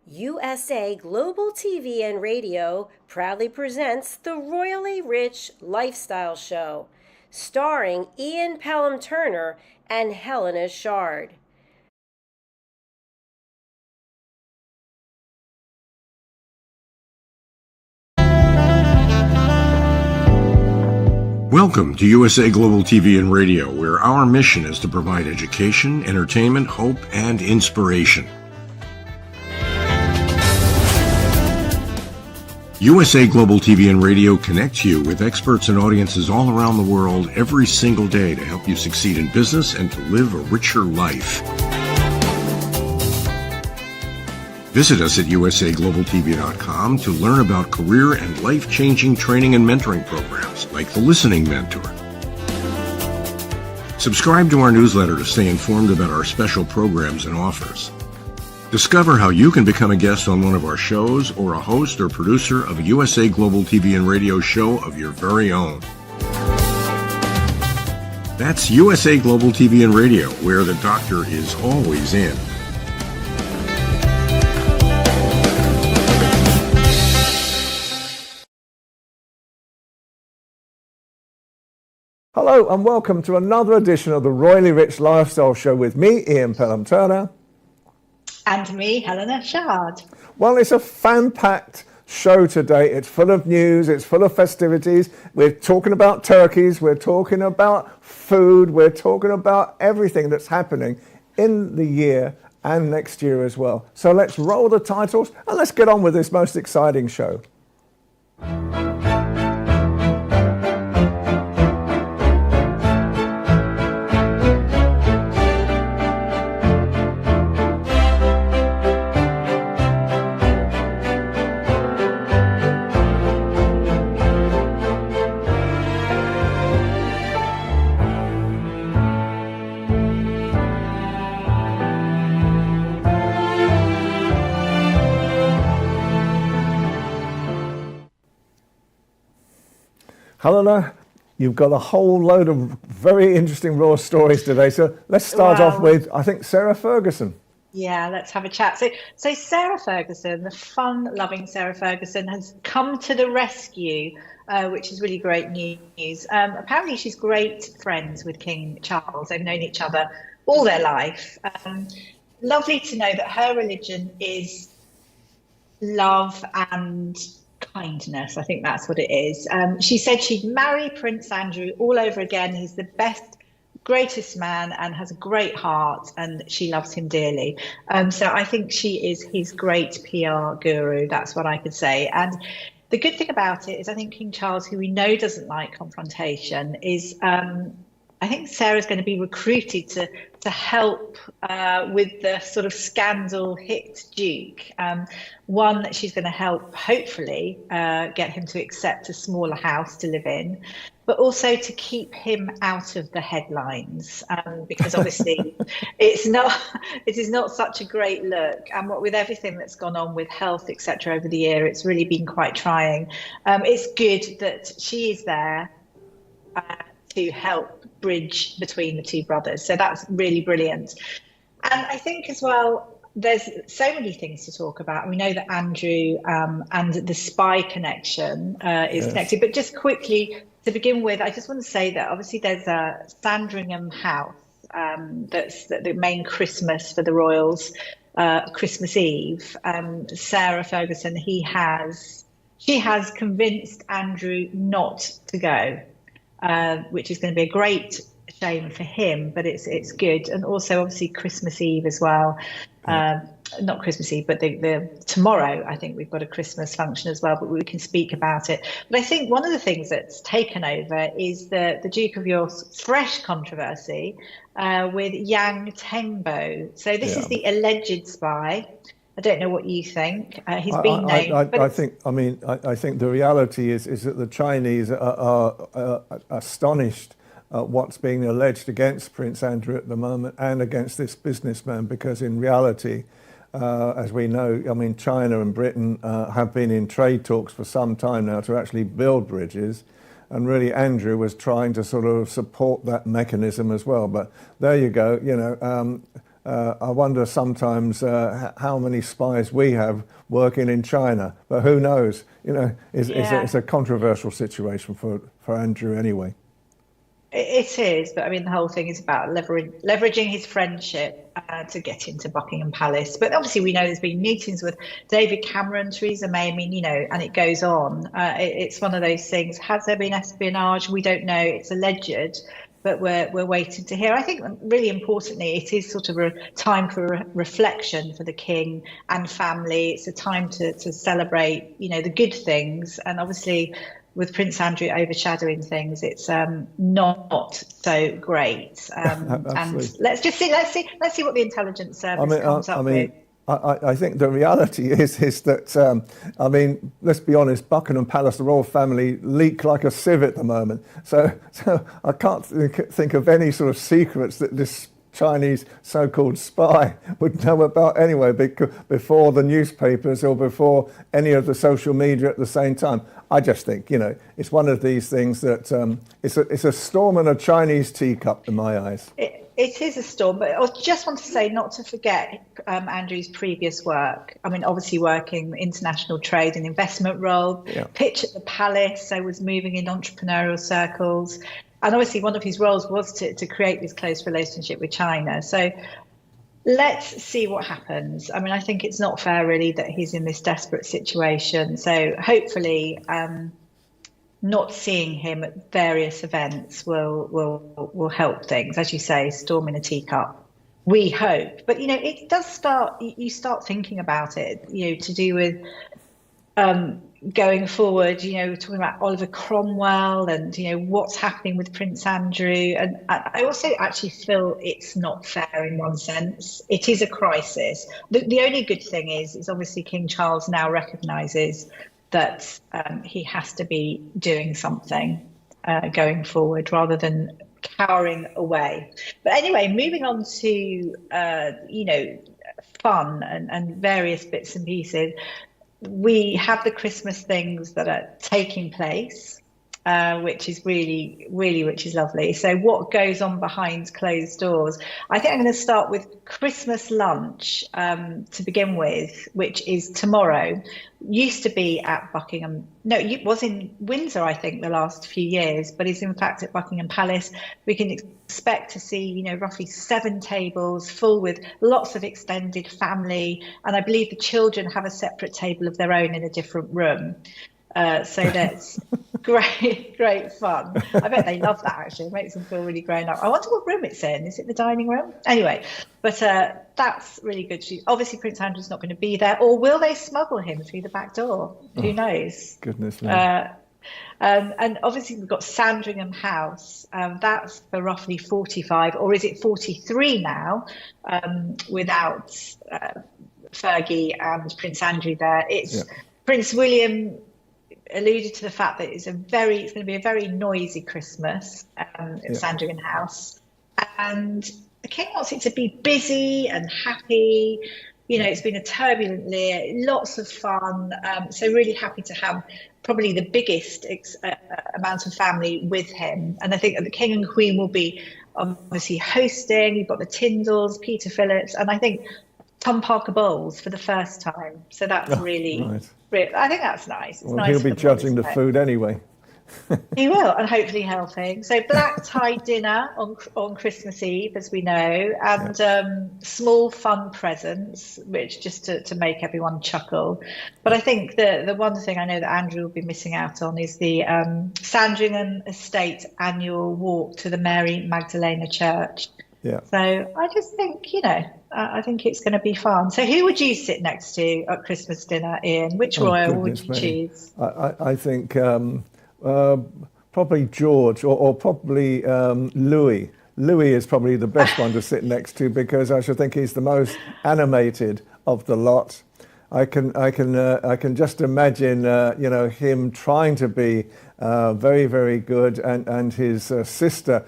USA Global TV and Radio proudly presents the Royally Rich Lifestyle Show, starring Ian Pelham Turner and Helena Chard. Welcome to USA Global TV and Radio, where our mission is to provide education, entertainment, hope, and inspiration. USA Global TV and Radio connects you with experts and audiences all around the world every single day to help you succeed in business and to live a richer life. Visit us at usaglobaltv.com to learn about career and life-changing training and mentoring programs like the Listening Mentor. Subscribe to our newsletter to stay informed about our special programs and offers. Discover how you can become a guest on one of our shows or a host or producer of a USA Global TV and Radio show of your very own. That's USA Global TV and Radio, where the doctor is always in. Hello and welcome to another edition of the Royally Rich Lifestyle Show with me, Ian Pelham Turner. And me, Helena Chard. Well, it's a fan-packed show today. It's full of news, it's full of festivities. We're talking about turkeys, we're talking about food, we're talking about everything that's happening in the year and next year as well. So let's roll the titles and let's get on with this most exciting show. Helena, you've got a whole load of very interesting raw stories today. So let's start off with, I think, Sarah Ferguson. Yeah, let's have a chat. So Sarah Ferguson, the fun-loving Sarah Ferguson, has come to the rescue, which is really great news. Apparently, she's great friends with King Charles. They've known each other all their life. Lovely to know that her religion is love and kindness. I think that's what it is. She said she'd marry Prince Andrew all over again. He's the best, greatest man and has a great heart, and she loves him dearly. So I think she is his great PR guru. That's what I could say. And the good thing about it is I think King Charles, who we know doesn't like confrontation, is I think Sarah's going to be recruited to help with the sort of scandal hit Duke. One, that she's going to help, hopefully, get him to accept a smaller house to live in, but also to keep him out of the headlines, because obviously it is not such a great look. And what with everything that's gone on with health, etc., over the year, it's really been quite trying. It's good that she is there to help bridge between the two brothers. So that's really brilliant. And I think as well, there's so many things to talk about. We know that Andrew and the spy connection is connected. But just quickly, to begin with, I just want to say that obviously there's a Sandringham house that's the main Christmas for the royals, Christmas Eve. Sarah Ferguson, she has convinced Andrew not to go. Which is going to be a great shame for him, but it's good. And also obviously Christmas Eve as well. Not Christmas Eve, but the tomorrow, I think we've got a Christmas function as well, but we can speak about it. But I think one of the things that's taken over is the Duke of York's fresh controversy with Yang Tengbo. So this is the alleged spy. I don't know what you think. He's been named. I think the reality is that the Chinese are astonished at what's being alleged against Prince Andrew at the moment and against this businessman, because in reality, as we know, I mean, China and Britain have been in trade talks for some time now to actually build bridges. And really, Andrew was trying to sort of support that mechanism as well. But there you go, I wonder sometimes how many spies we have working in China, but who knows? You know, it's a controversial situation for Andrew anyway. It is, but I mean, the whole thing is about leveraging his friendship to get into Buckingham Palace. But obviously, we know there's been meetings with David Cameron, Theresa May. I mean, you know, and it goes on. It's one of those things. Has there been espionage? We don't know. It's alleged, but we're waiting to hear. I think really importantly, it is sort of a time for reflection for the king and family. It's a time to celebrate, you know, the good things, and obviously, with Prince Andrew overshadowing things, it's not so great. And let's see what the intelligence service comes up with. I think the reality is that I mean, let's be honest, Buckingham Palace, the royal family, leak like a sieve at the moment. So I can't think of any sort of secrets that this Chinese so-called spy would know about anyway, before the newspapers or before any of the social media at the same time. I just think, you know, it's one of these things that it's a storm in a Chinese teacup in my eyes. It is a storm, but I just want to say not to forget Andrew's previous work. I mean, obviously working international trade and investment role, pitch at the palace, so was moving in entrepreneurial circles. And obviously one of his roles was to create this close relationship with China. So let's see what happens. I mean, I think it's not fair really that he's in this desperate situation. So hopefully not seeing him at various events will help things. As you say, storm in a teacup. We hope. But, you know, it does start, you start thinking about it, you know, to do with going forward, you know, we're talking about Oliver Cromwell and, you know, what's happening with Prince Andrew. And I also actually feel it's not fair in one sense. It is a crisis. The only good thing is obviously King Charles now recognises that he has to be doing something going forward rather than cowering away. But anyway, moving on to, you know, fun and various bits and pieces. We have the Christmas things that are taking place, which is really lovely. So what goes on behind closed doors? I think I'm going to start with Christmas lunch to begin with, which is tomorrow. Used to be at Buckingham. No, it was in Windsor, I think, the last few years, but is in fact at Buckingham Palace. We can expect to see, you know, roughly 7 tables full with lots of extended family. And I believe the children have a separate table of their own in a different room. So that's great fun. I bet they love that, actually. It makes them feel really grown up. I wonder what room it's in. Is it the dining room? Anyway, but that's really good. Obviously, Prince Andrew's not going to be there. Or will they smuggle him through the back door? Who knows? Goodness me. And obviously, we've got Sandringham House. That's for roughly 45, or is it 43 now, without Fergie and Prince Andrew there. It's Prince William alluded to the fact that it's going to be a very noisy Christmas at Sandringham House, and the king wants it to be busy and happy. You know, it's been a turbulent year, lots of fun. So really happy to have probably the biggest amount of family with him, and I think that the king and queen will be obviously hosting. You've got the Tyndalls, Peter Phillips, and I think Tom Parker Bowles for the first time. So that's really, I think that's nice. It's nice. He'll be judging the food anyway. He will, and hopefully helping. So black tie dinner on Christmas Eve, as we know, and small fun presents, which just to make everyone chuckle. But I think the one thing I know that Andrew will be missing out on is the Sandringham Estate annual walk to the Mary Magdalena Church. Yeah. So I just think, you know, I think it's going to be fun. So who would you sit next to at Christmas dinner, Ian? Which royal would you choose? I think probably George or probably Louis. Louis is probably the best one to sit next to because I should think he's the most animated of the lot. I can just imagine you know, him trying to be very, very good, and his sister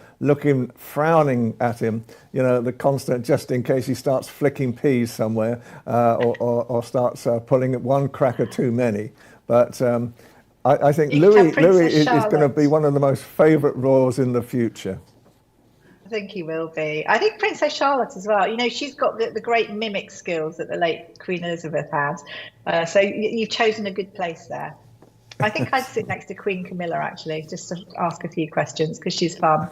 frowning at him, you know, the constant, just in case he starts flicking peas somewhere or starts pulling at one cracker too many. But I think Louis is going to be one of the most favourite royals in the future. think he will be. I think Princess Charlotte as well. You know, she's got the great mimic skills that the late Queen Elizabeth had. So you've chosen a good place there. I think I'd sit next to Queen Camilla, actually, just to ask a few questions, because she's fun.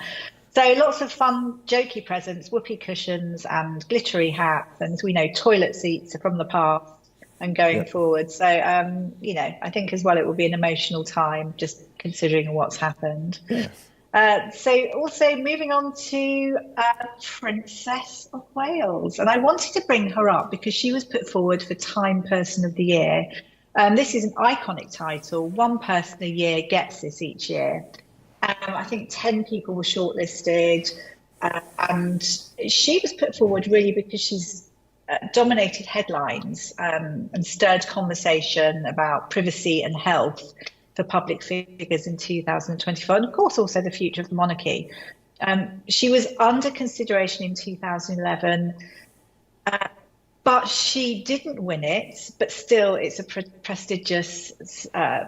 So lots of fun, jokey presents, whoopee cushions and glittery hats. And as we know, toilet seats are from the past and going forward. So, you know, I think as well it will be an emotional time, just considering what's happened. Yes. So also moving on to Princess of Wales. And I wanted to bring her up because she was put forward for Time Person of the Year. This is an iconic title. One person a year gets this each year. I think 10 people were shortlisted. And she was put forward really because she's dominated headlines and stirred conversation about privacy and health for public figures in 2024, and of course also the future of the monarchy. She was under consideration in 2011, but she didn't win it, but still it's a prestigious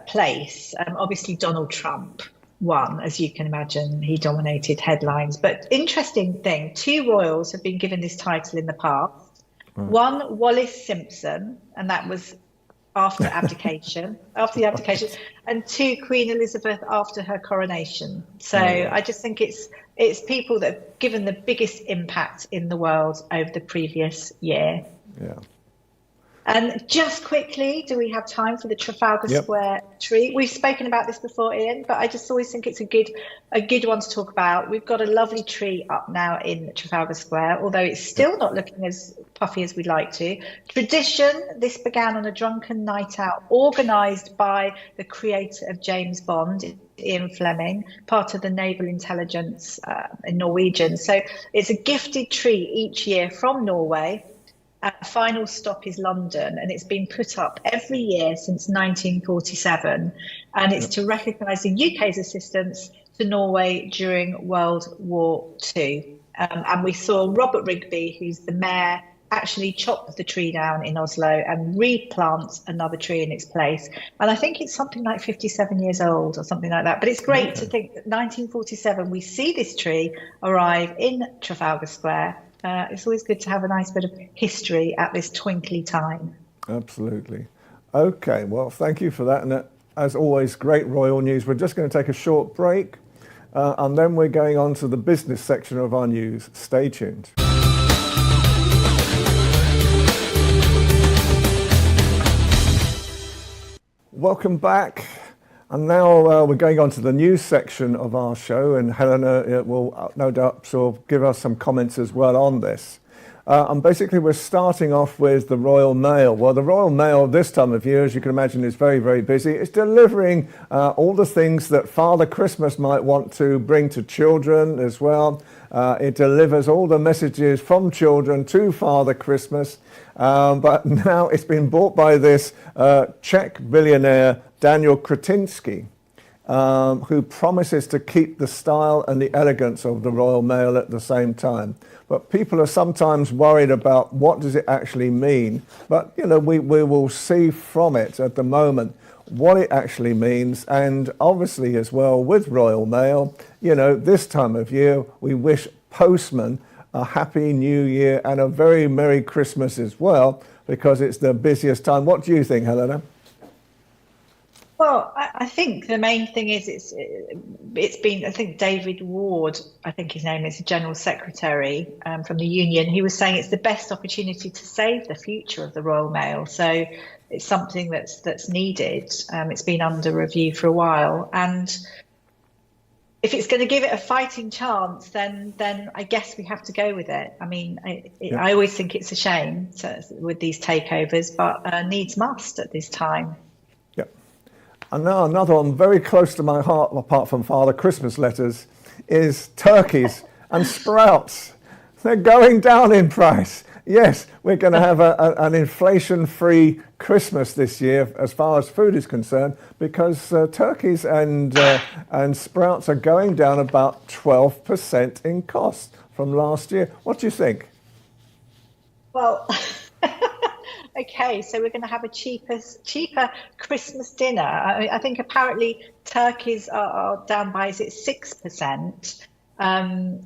place. Obviously Donald Trump won, as you can imagine. He dominated headlines. But interesting thing, 2 royals have been given this title in the past. One, Wallis Simpson, and that was after abdication, and 2, Queen Elizabeth after her coronation. So I just think it's people that have given the biggest impact in the world over the previous year. Yeah. And just quickly, do we have time for the Trafalgar Square tree? We've spoken about this before, Ian, but I just always think it's a good one to talk about. We've got a lovely tree up now in Trafalgar Square, although it's still not looking as puffy as we'd like to. Tradition, this began on a drunken night out organised by the creator of James Bond, Ian Fleming, part of the naval intelligence in Norwegian. So it's a gifted tree each year from Norway. Final stop is London, and it's been put up every year since 1947, and it's to recognise the UK's assistance to Norway during World War II. And we saw Robert Rigby, who's the mayor, actually chop the tree down in Oslo and replant another tree in its place. And I think it's something like 57 years old or something like that. But it's great to think that 1947, we see this tree arrive in Trafalgar Square. It's always good to have a nice bit of history at this twinkly time. Absolutely. Okay, well, thank you for that. And as always, great royal news. We're just going to take a short break, and then we're going on to the business section of our news. Stay tuned. Welcome back. And now we're going on to the news section of our show, and Helena will no doubt sort of give us some comments as well on this. And basically we're starting off with the Royal Mail. Well, the Royal Mail this time of year, as you can imagine, is very, very busy. It's delivering all the things that Father Christmas might want to bring to children as well. It delivers all the messages from children to Father Christmas. But now it's been bought by this Czech billionaire, Daniel Kretinsky, who promises to keep the style and the elegance of the Royal Mail at the same time. But people are sometimes worried about what does it actually mean. But, you know, we will see from it at the moment what it actually means. And obviously as well with Royal Mail, you know, this time of year, we wish postmen a happy new year and a very Merry Christmas as well, because it's the busiest time. What do you think, Helena? Well, I think the main thing is it's been, I think David Ward, I think his name is, the General Secretary from the Union, he was saying it's the best opportunity to save the future of the Royal Mail. So it's something that's needed. It's been under review for a while. And if it's going to give it a fighting chance, then I guess we have to go with it. I mean, I always think it's a shame with these takeovers, but needs must at this time. And now another one very close to my heart, apart from Father Christmas letters, is turkeys and sprouts. They're going down in price. Yes, we're going to have an inflation-free Christmas this year as far as food is concerned, because turkeys and sprouts are going down about 12% in cost from last year. What do you think? Well, okay, so we're going to have a cheaper Christmas dinner. I think apparently turkeys are down by, is it 6%?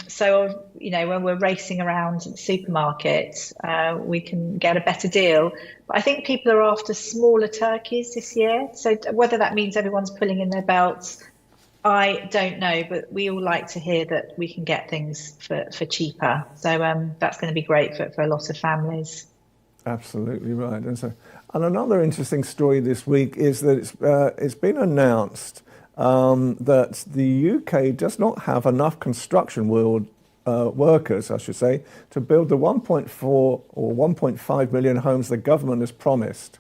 So, when we're racing around supermarkets, we can get a better deal. But I think people are after smaller turkeys this year. So whether that means everyone's pulling in their belts, I don't know. But we all like to hear that we can get things for cheaper. So that's going to be great for a lot of families. Absolutely right. And another interesting story this week is that it's been announced that the UK does not have enough construction workers, I should say, to build the 1.4 or 1.5 million homes the government has promised.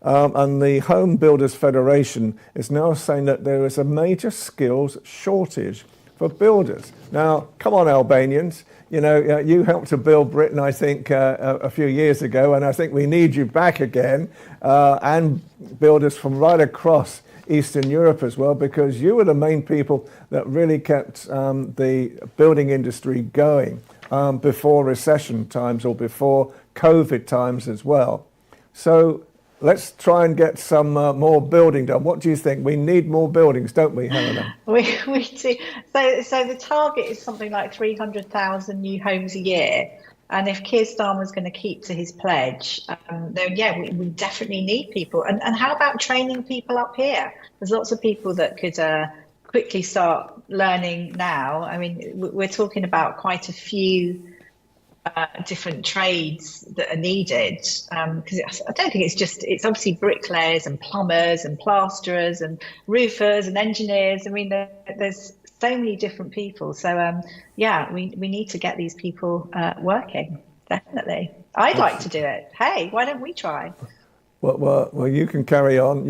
And the Home Builders Federation is now saying that there is a major skills shortage for builders. Now, come on, Albanians. You helped to build Britain, I think, a few years ago, and I think we need you back again, and builders from right across Eastern Europe as well, because you were the main people that really kept the building industry going before recession times or before COVID times as well. So let's try and get some more building done. What do you think? We need more buildings, don't we, Helena? We do. So the target is something like 300,000 new homes a year. And if Keir Starmer's going to keep to his pledge, then yeah, we definitely need people. And how about training people up here? There's lots of people that could quickly start learning now. I mean, we're talking about quite a few different trades that are needed, because I don't think it's obviously bricklayers and plumbers and plasterers and roofers and engineers. I mean, there's so many different people. So yeah, we need to get these people working. Definitely. I'd like to do it. Hey, why don't we try? Well, you can carry on.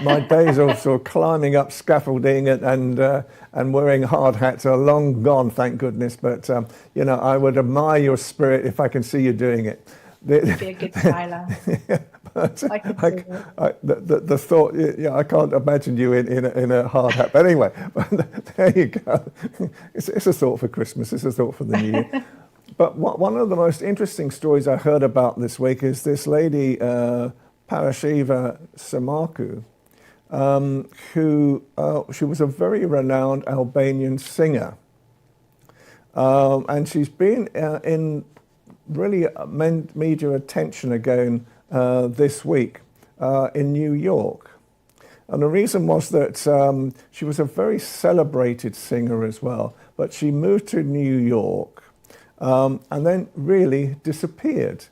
My days of sort of climbing up scaffolding and wearing hard hats are long gone, thank goodness. But I would admire your spirit if I can see you doing it. You'd be a good styler. The thought, I can't imagine you in a hard hat. But anyway, there you go. It's a thought for Christmas. It's a thought for the New Year. But one of the most interesting stories I heard about this week is this lady, Parashiva Samaku, she was a very renowned Albanian singer. And she's been in really media attention again this week in New York. And the reason was that she was a very celebrated singer as well, but she moved to New York and then really disappeared.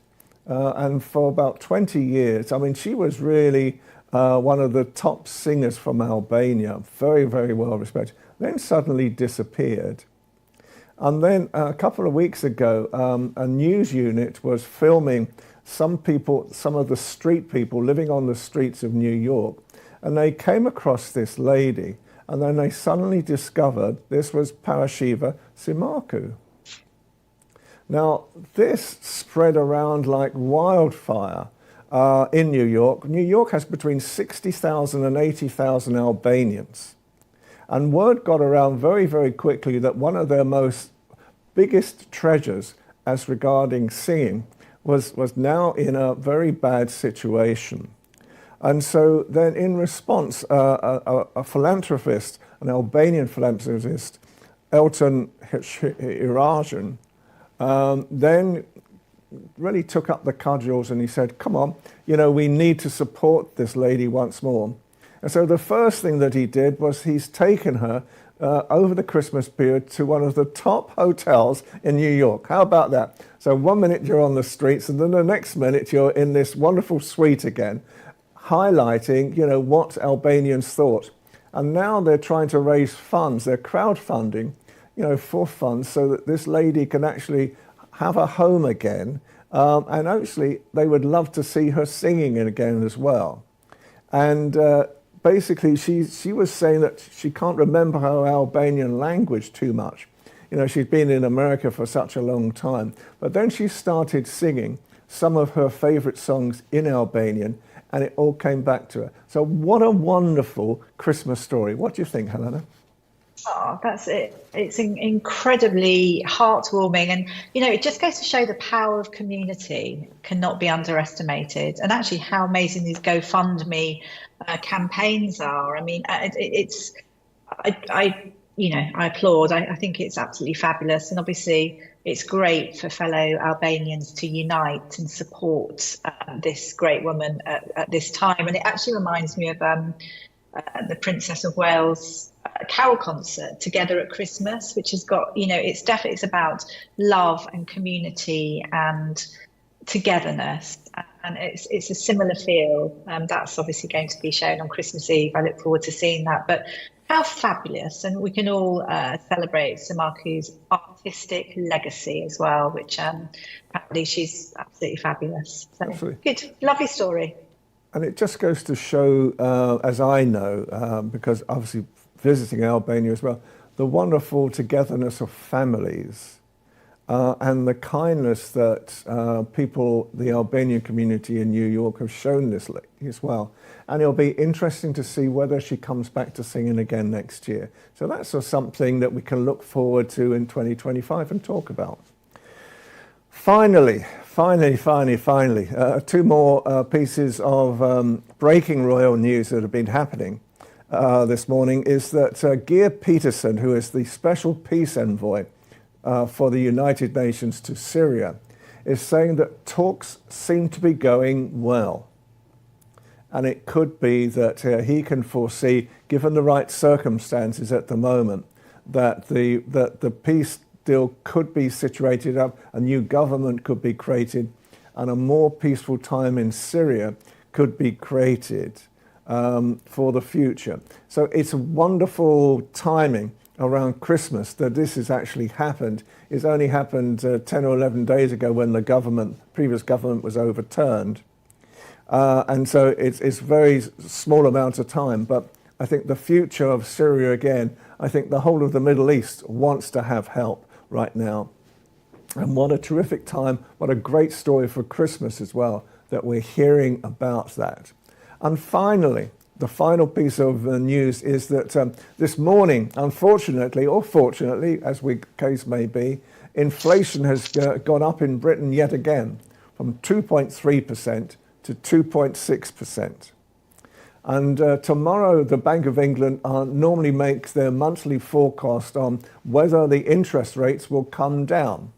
And for about 20 years, I mean, she was really one of the top singers from Albania, very, very well respected, then suddenly disappeared. And then a couple of weeks ago, a news unit was filming some of the street people living on the streets of New York, and they came across this lady, and then they suddenly discovered this was Parashiva Samaku. Now, this spread around like wildfire in New York. New York has between 60,000 and 80,000 Albanians. And word got around very, very quickly that one of their biggest treasures as regarding singing was now in a very bad situation. And so then in response, a philanthropist, an Albanian philanthropist, Elton Irajan, then really took up the cudgels and he said, come on, we need to support this lady once more. And so the first thing that he did was he's taken her over the Christmas period to one of the top hotels in New York. How about that? So 1 minute you're on the streets and then the next minute you're in this wonderful suite again, highlighting, what Albanians thought. And now they're trying to raise funds. They're crowdfunding, for funds so that this lady can actually have a home again. And actually, they would love to see her singing again as well. And basically, she was saying that she can't remember her Albanian language too much. She'd been in America for such a long time. But then she started singing some of her favorite songs in Albanian, and it all came back to her. So what a wonderful Christmas story. What do you think, Helena? Oh, that's it. It's incredibly heartwarming. And, it just goes to show the power of community cannot be underestimated. And actually how amazing these GoFundMe campaigns are. I mean, I applaud. I think it's absolutely fabulous. And obviously, it's great for fellow Albanians to unite and support this great woman at this time. And it actually reminds me of the Princess of Wales carol concert Together at Christmas, which has got, it's about love and community and togetherness. And it's a similar feel. That's obviously going to be shown on Christmas Eve. I look forward to seeing that. But how fabulous. And we can all celebrate Samaku's artistic legacy as well, which apparently she's absolutely fabulous. So Absolutely. Good, lovely story. And it just goes to show, as I know, because obviously visiting Albania as well, the wonderful togetherness of families and the kindness that people, the Albanian community in New York, have shown this lady as well. And it'll be interesting to see whether she comes back to singing again next year. So that's something that we can look forward to in 2025 and talk about. Finally, two more pieces of breaking royal news that have been happening this morning is that Geir Peterson, who is the special peace envoy for the United Nations to Syria, is saying that talks seem to be going well. And it could be that he can foresee, given the right circumstances at the moment, that the peace deal could be situated up, a new government could be created, and a more peaceful time in Syria could be created for the future. So it's a wonderful timing around Christmas that this has actually happened. It's only happened 10 or 11 days ago when the previous government was overturned. And so it's very small amount of time, but I think the future of Syria again, I think the whole of the Middle East wants to have help right now. And what a terrific time, what a great story for Christmas as well, that we're hearing about that. And finally, the final piece of news is that this morning, unfortunately, or fortunately, as the case may be, inflation has gone up in Britain yet again from 2.3% to 2.6%. And tomorrow, the Bank of England normally makes their monthly forecast on whether the interest rates will come down.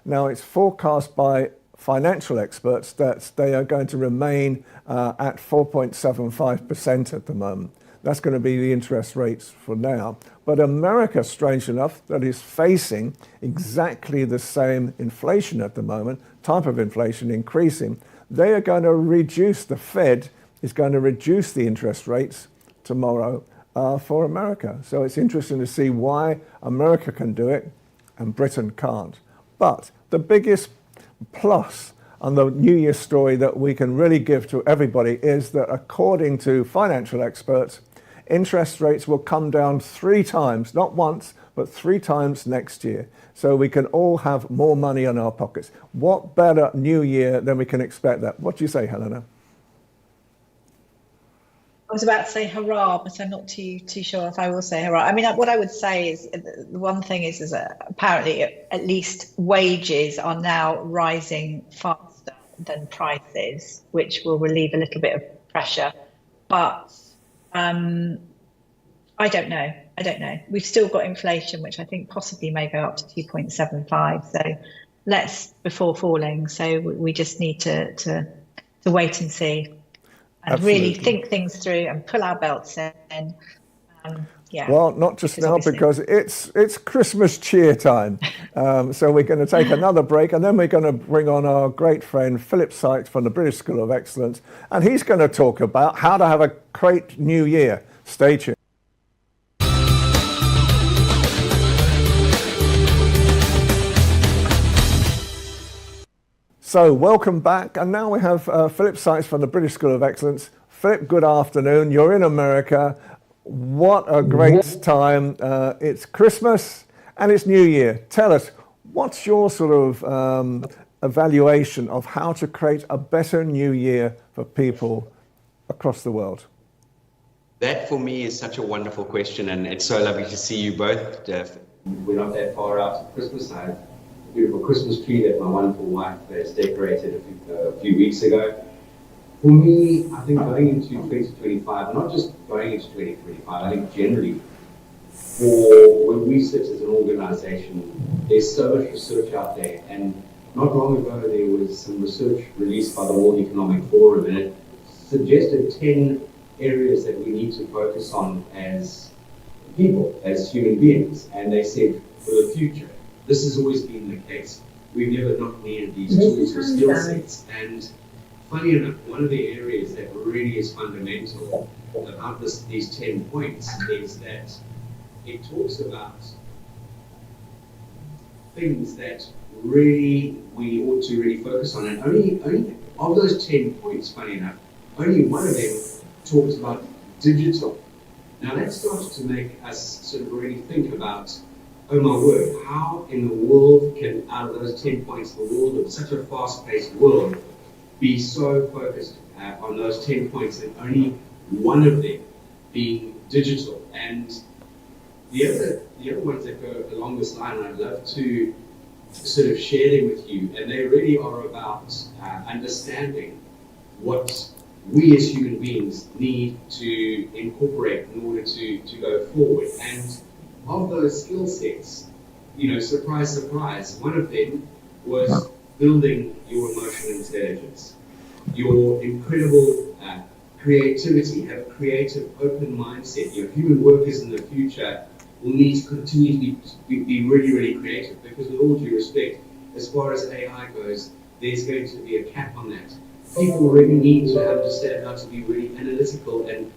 Now, it's forecast by financial experts that they are going to remain at 4.75% at the moment. That's going to be the interest rates for now. But America, strange enough, that is facing exactly the same inflation at the moment, type of inflation increasing. They are going to reduce, the Fed is going to reduce the interest rates tomorrow for America. So it's interesting to see why America can do it and Britain can't. But the biggest plus on the New Year story that we can really give to everybody is that according to financial experts, interest rates will come down 3 times, not once, but 3 times next year. So we can all have more money in our pockets. What better New Year than we can expect that? What do you say, Helena? I was about to say hurrah, but I'm not too sure if I will say hurrah. I mean, what I would say is the one thing is that apparently at least wages are now rising faster than prices, which will relieve a little bit of pressure. But I don't know. We've still got inflation, which I think possibly may go up to 2.75. So let's before falling. So we just need to wait and see. And Absolutely. Really think things through and pull our belts in. Yeah. Well, not just now, because it's Christmas cheer time. So we're going to take another break, and then we're going to bring on our great friend Philip Sykes from the British School of Excellence, and he's going to talk about how to have a great new year. Stay tuned. So welcome back, and now we have Philip Sykes from the British School of Excellence. Philip, good afternoon. You're in America. What a great time. It's Christmas and it's New Year. Tell us, what's your sort of evaluation of how to create a better New Year for people across the world? That for me is such a wonderful question, and it's so lovely to see you both. We're not that far out of Christmas. I have a beautiful Christmas tree that my wonderful wife has decorated a few weeks ago. For me, I think going into 2025, not just going into 2025, I think generally for when we sit as an organization, there's so much research out there, and not long ago there was some research released by the World Economic Forum, and it suggested 10 areas that we need to focus on as people, as human beings. And they said, for the future, this has always been the case. We've never not needed these tools or skill sets. And funny enough, one of the areas that really is fundamental about these 10 points is that it talks about things that really we ought to really focus on. And only of those 10 points, funny enough, only one of them talks about digital. Now that starts to make us sort of really think about, oh my word, how in the world can, out of those 10 points, the world of such a fast-paced world, be so focused on those 10 points and only one of them being digital. And the other ones that go along this line, I'd love to sort of share them with you, and they really are about understanding what we as human beings need to incorporate in order to go forward. And of those skill sets, you know, surprise, surprise, one of them was building your emotional intelligence, your incredible creativity, have a creative, open mindset. Your human workers in the future will need to continue to be really, really creative, because with all due respect, as far as AI goes, there's going to be a cap on that. People really need to understand how to be really analytical and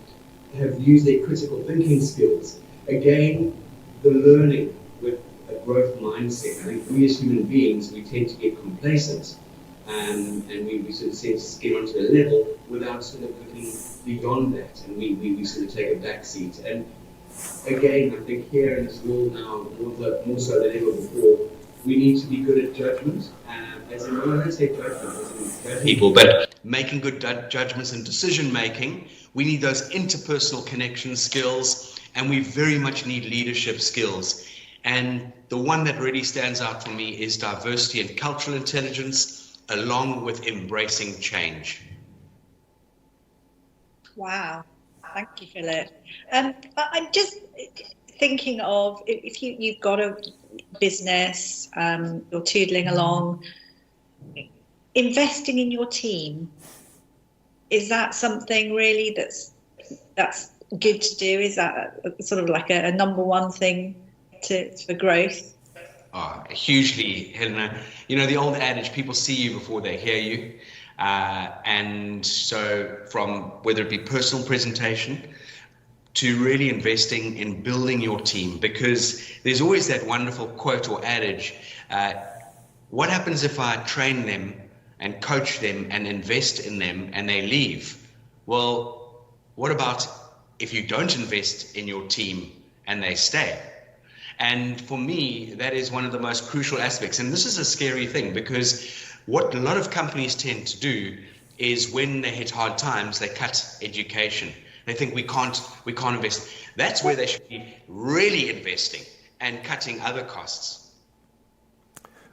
have used their critical thinking skills. Again, the learning with a growth mindset. I think we as human beings, we tend to get complacent, and we sort of tend to get onto a level without sort of looking beyond that, and we sort of take a back seat. And again, I think here in this world now, more so than ever before, we need to be good at judgment. As in, when I say judgment, as in people, but making good judgments and decision making, we need those interpersonal connection skills, and we very much need leadership skills. And the one that really stands out for me is diversity and cultural intelligence, along with embracing change. Wow. Thank you, Philip. I'm just thinking of, if you've got a business, you're toodling along, investing in your team, is that something really that's good to do? Is that sort of like a number one thing for growth? Oh, hugely, Helena. You know, the old adage, people see you before they hear you. And so from whether it be personal presentation to really investing in building your team, because there's always that wonderful quote or adage, what happens if I train them and coach them and invest in them and they leave? Well, what about if you don't invest in your team and they stay? And for me, that is one of the most crucial aspects. And this is a scary thing, because what a lot of companies tend to do is when they hit hard times, they cut education. They think we can't invest. That's where they should be really investing and cutting other costs.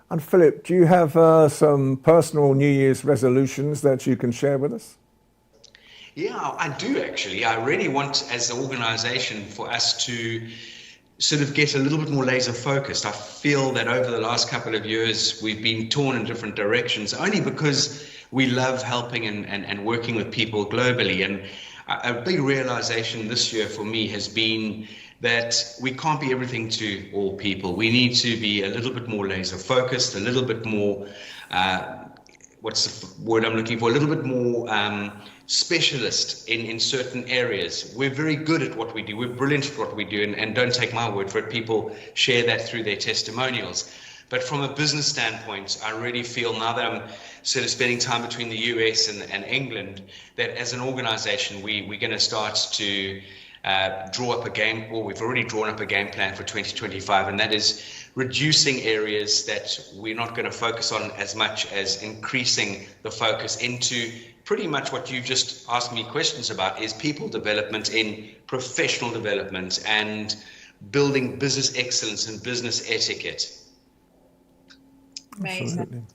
And Philip, do you have some personal New Year's resolutions that you can share with us? Yeah, I do actually. I really want, as an organization, for us to sort of get a little bit more laser focused. I feel that over the last couple of years, we've been torn in different directions, only because we love helping and working with people globally. And a big realization this year for me has been that we can't be everything to all people. We need to be a little bit more laser focused, a little bit more, what's the word I'm looking for, a little bit more specialist in certain areas. We're very good at what we do. We're brilliant at what we do. And don't take my word for it. People share that through their testimonials. But from a business standpoint, I really feel now that I'm sort of spending time between the US and England, that as an organization, we're going to start to draw up a game, or we've already drawn up a game plan for 2025, and that is reducing areas that we're not going to focus on as much as increasing the focus into pretty much what you just asked me questions about, is people development in professional development and building business excellence and business etiquette. Amazing.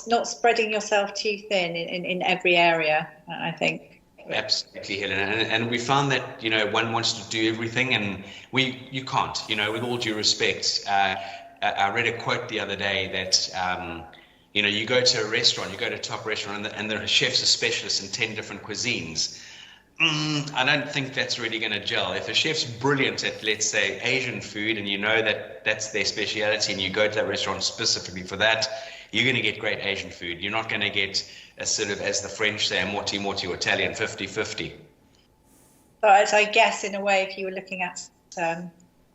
Not spreading yourself too thin in every area, I think. Absolutely, Helena. And we found that, one wants to do everything, and you can't, with all due respect. I read a quote the other day that, you go to a restaurant, you go to a top restaurant, and the chefs are specialists in 10 different cuisines. I don't think that's really going to gel. If a chef's brilliant at, let's say, Asian food, and you know that that's their speciality, and you go to that restaurant specifically for that, you're going to get great Asian food. You're not going to get a sort of, as the French say, a morty or Italian 50-50. But I guess in a way, if you were looking at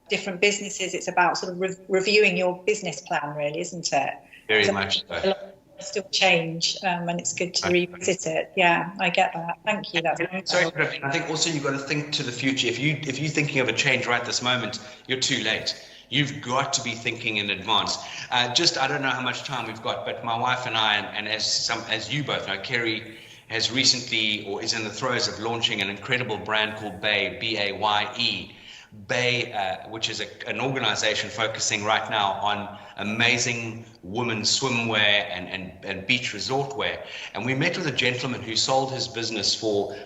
different businesses, it's about sort of reviewing your business plan, really, isn't it? Very much so. Still change, and it's good to revisit it. Yeah, I get that. Thank you. That's sorry, I think also you've got to think to the future. If you're thinking of a change right this moment, you're too late. You've got to be thinking in advance. I don't know how much time we've got, but my wife and I, and as you both know, Kerry has recently, or is in the throes of launching an incredible brand called Baye, B-A-Y-E. Baye, which is an organization focusing right now on amazing women's swimwear and beach resort wear. And we met with a gentleman who sold his business for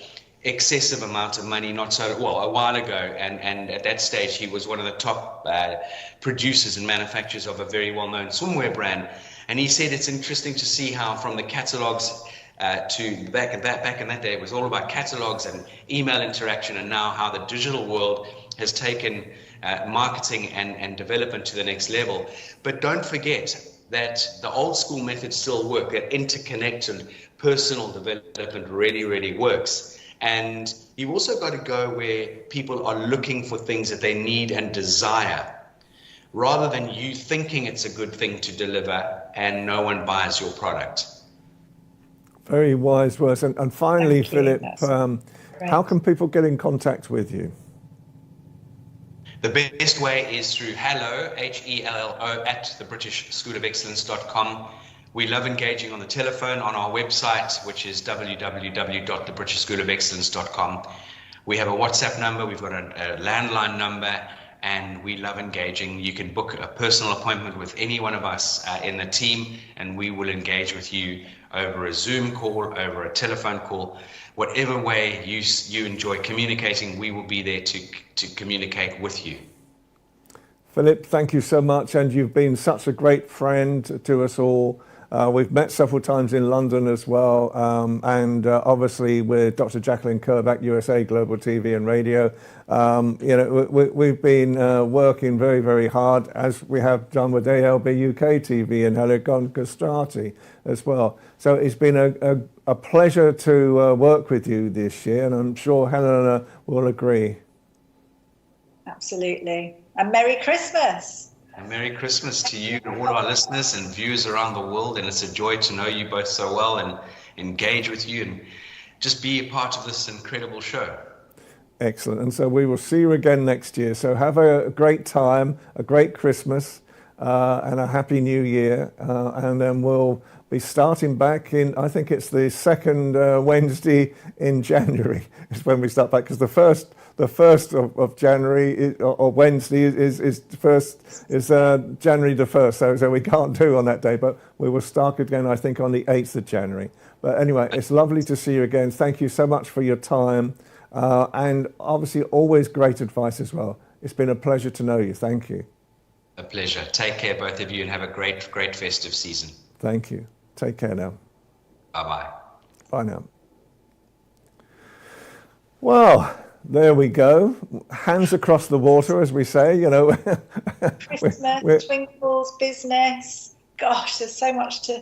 excessive amount of money a while ago, and at that stage he was one of the top producers and manufacturers of a very well-known swimwear brand. And he said it's interesting to see how from the catalogs to back in that day it was all about catalogs and email interaction, and now how the digital world has taken marketing and development to the next level. But don't forget that the old school methods still work, that interconnected personal development really, really works. And you've also got to go where people are looking for things that they need and desire, rather than you thinking it's a good thing to deliver and no one buys your product. Very wise words. And finally, Philip, how can people get in contact with you? The best way is through hello, Hello, at thebritishschoolofexcellence.com. We love engaging on the telephone, on our website, which is www.thebritishschoolofexcellence.com. We have a WhatsApp number, we've got a landline number, and we love engaging. You can book a personal appointment with any one of us in the team, and we will engage with you over a Zoom call, over a telephone call. Whatever way you enjoy communicating, we will be there to communicate with you. Philip, thank you so much, and you've been such a great friend to us all. We've met several times in London as well, and obviously with Dr. Jacalyn Kerback, USA Global TV and Radio. We've been working very, very hard, as we have done with ALB UK TV and Helena Castrati as well. So it's been a pleasure to work with you this year, and I'm sure Helena will agree. Absolutely. And Merry Christmas. And Merry Christmas to you and all our listeners and viewers around the world. And it's a joy to know you both so well and engage with you and just be a part of this incredible show. Excellent. And so we will see you again next year. So have a great time, a great Christmas, and a happy New Year. And then we'll be starting back in, I think it's the second Wednesday in January is when we start back, because the first of January or Wednesday is January the 1st, so we can't do on that day, but we will start again, I think, on the 8th of January. But anyway, it's lovely to see you again. Thank you so much for your time, and obviously always great advice as well. It's been a pleasure to know you. Thank you. A pleasure. Take care, both of you, and have a great festive season. Thank you. Take care now. Bye-bye. Bye now. Well, there we go. Hands across the water, as we say, Christmas, twinkles, business. Gosh, there's so much to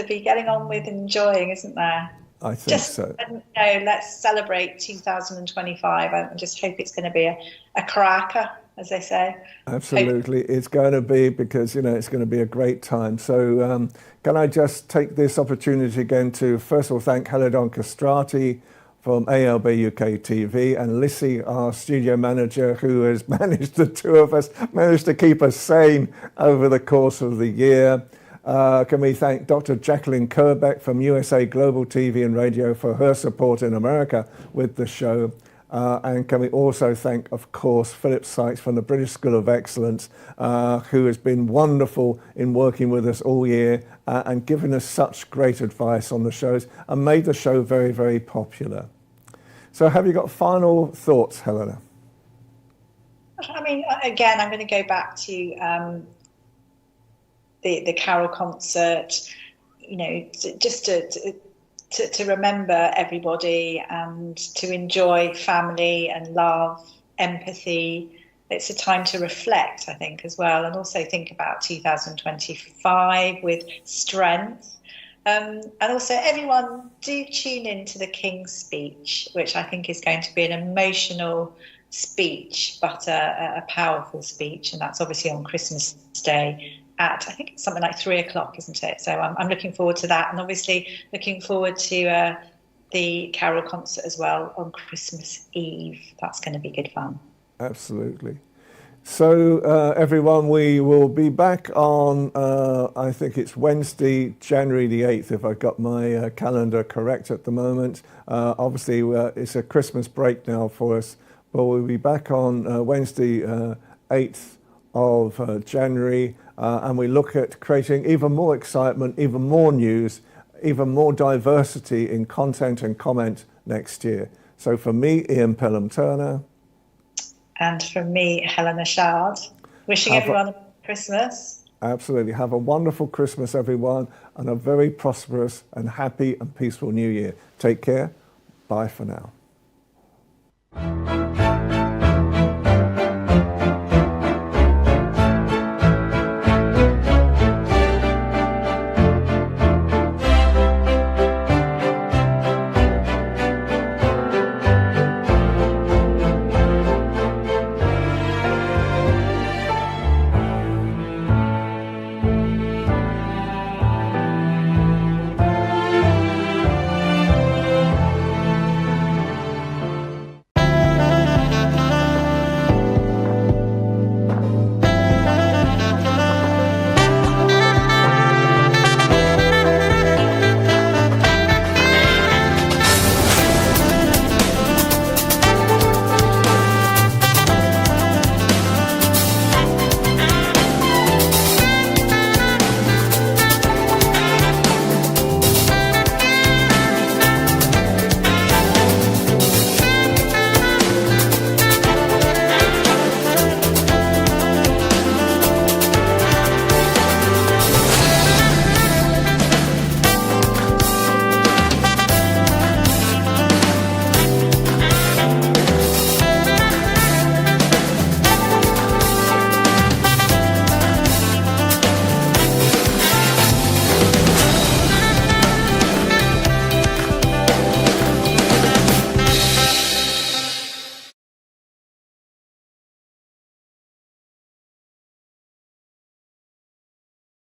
be getting on with and enjoying, isn't there? I think so. Let's celebrate 2025. I just hope it's going to be a cracker, as they say. Absolutely. It's going to be, because, it's going to be a great time. So can I just take this opportunity again to, first of all, thank Helena Castrati from ALB UK TV, and Lissy, our studio manager, who has managed to keep us sane over the course of the year. Can we thank Dr. Jacalyn Kerback from USA Global TV and Radio for her support in America with the show. And can we also thank, of course, Philip Sykes from the British School of Excellence, who has been wonderful in working with us all year and giving us such great advice on the shows and made the show very, very popular. So have you got final thoughts, Helena? I mean, again, I'm going to go back to the carol concert, you know, just to remember everybody and to enjoy family and love, empathy. It's a time to reflect, I think, as well, and also think about 2025 with strength. And also, everyone, do tune into the King's speech, which I think is going to be an emotional speech, but a powerful speech. And that's obviously on Christmas Day at, I think it's something like 3:00, isn't it? So I'm looking forward to that. And obviously looking forward to the carol concert as well on Christmas Eve. That's going to be good fun. Absolutely. So everyone, we will be back on, I think it's Wednesday, January the 8th, if I've got my calendar correct at the moment. Obviously, it's a Christmas break now for us, but we'll be back on Wednesday, 8th of January, and we look at creating even more excitement, even more news, even more diversity in content and comment next year. So for me, Ian Pelham-Turner. And from me, Helena Chard, wishing everyone a Christmas. Absolutely. Have a wonderful Christmas, everyone, and a very prosperous and happy and peaceful New Year. Take care. Bye for now.